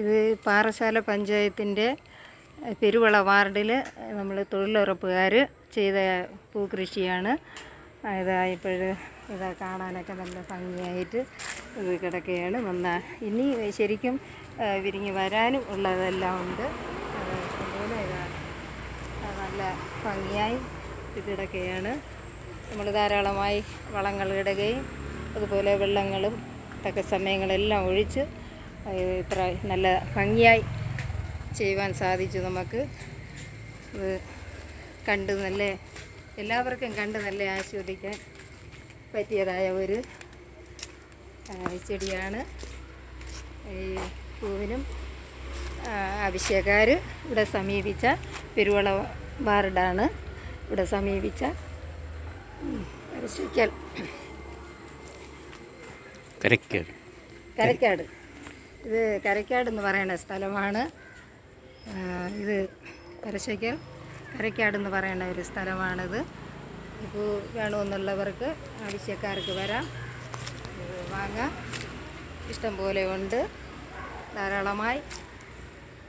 ഇത് പാറശാല പഞ്ചായത്തിൻ്റെ പെരുവള വാർഡിൽ നമ്മൾ തൊഴിലുറപ്പുകാർ ചെയ്ത പൂക്കൃഷിയാണ്. ഇപ്പോൾ ഇതാ കാണാനൊക്കെ നല്ല ഭംഗിയായിട്ട് ഇത് കിടക്കുകയാണ്. ഇനി ശരിക്കും വിരിഞ്ഞ് വരാനും ഉള്ളതെല്ലാം ഉണ്ട്. അതുപോലെ ഇതാ നല്ല ഭംഗിയായി ഇത് കിടക്കുകയാണ്. നമ്മൾ ധാരാളമായി വളങ്ങൾ ഇടുകയും അതുപോലെ വെള്ളങ്ങളും തക്ക സമയങ്ങളെല്ലാം ഒഴിച്ച് ഇത്ര നല്ല ഭംഗിയായി ചെയ്യുവാൻ സാധിച്ചു. നമുക്ക് ഇത് കണ്ട് നല്ല എല്ലാവർക്കും കണ്ട് നല്ല ആസ്വദിക്കാൻ പറ്റിയതായ ഒരു ചെടിയാണ്. ഈ പൂവിനും ആവശ്യക്കാർ ഇവിടെ സമീപിച്ച പെരുവള വാർഡാണ്. ഇവിടെ സമീപിച്ച കരക്കാട് ഇത് കരക്കാട് എന്ന് പറയുന്ന സ്ഥലമാണ്. ഇത് പരശയ്ക്കൽ കരക്കാട് എന്ന് പറയുന്ന ഒരു സ്ഥലമാണിത്. ഇപ്പോൾ വേണമെന്നുള്ളവർക്ക് ആവശ്യക്കാർക്ക് വരാം, വാങ്ങാം. ഇഷ്ടം പോലെ ഉണ്ട്. ധാരാളമായി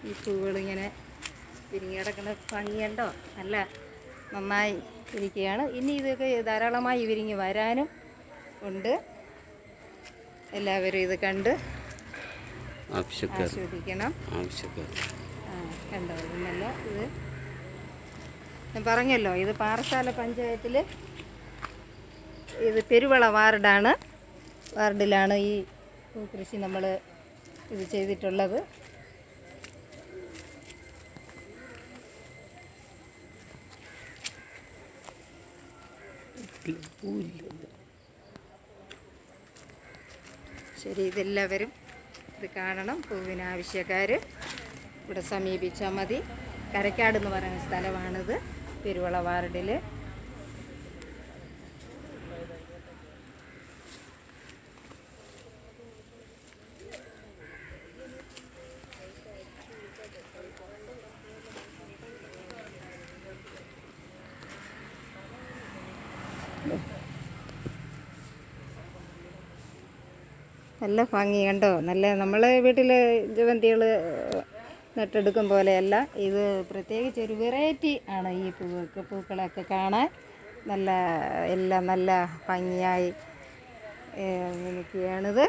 ഈ പൂവുകളിങ്ങനെ വിരിഞ്ഞ് കിടക്കുന്ന ഭംഗിയുണ്ടോ? നല്ല നന്നായി ഇരിക്കുകയാണ്. ഇനി ഇതൊക്കെ ധാരാളമായി വിരിഞ്ഞ് വരാനും ഉണ്ട്. എല്ലാവരും ഇത് കണ്ട് ആസ്വദിക്കണം. കണ്ടോ? ഇന്നല്ല ഇത് ഞാൻ പറഞ്ഞല്ലോ, ഇത് പാറശാല പഞ്ചായത്തിൽ ഇത് പെരുവള വാർഡിലാണ് ഈ കൃഷി നമ്മൾ ഇത് ചെയ്തിട്ടുള്ളത്. ശരി, ഇതെല്ലാവരും ഇത് കാണണം. പൂവിന് ആവശ്യക്കാർ ഇവിടെ സമീപിച്ചാൽ മതി. കരക്കാട് എന്ന് പറയുന്ന സ്ഥലമാണിത്, പെരുവള വാർഡിൽ. നല്ല ഭംഗി കണ്ടോ? നല്ല നമ്മളെ വീട്ടിൽ ജവന്തികൾ നട്ടെടുക്കും പോലെയല്ല ഇത്. പ്രത്യേകിച്ച് ഒരു വെറൈറ്റി ആണ് ഈ പൂക്കളൊക്കെ കാണാൻ. എല്ലാം നല്ല ഭംഗിയായി നിൽക്കുകയാണിത്.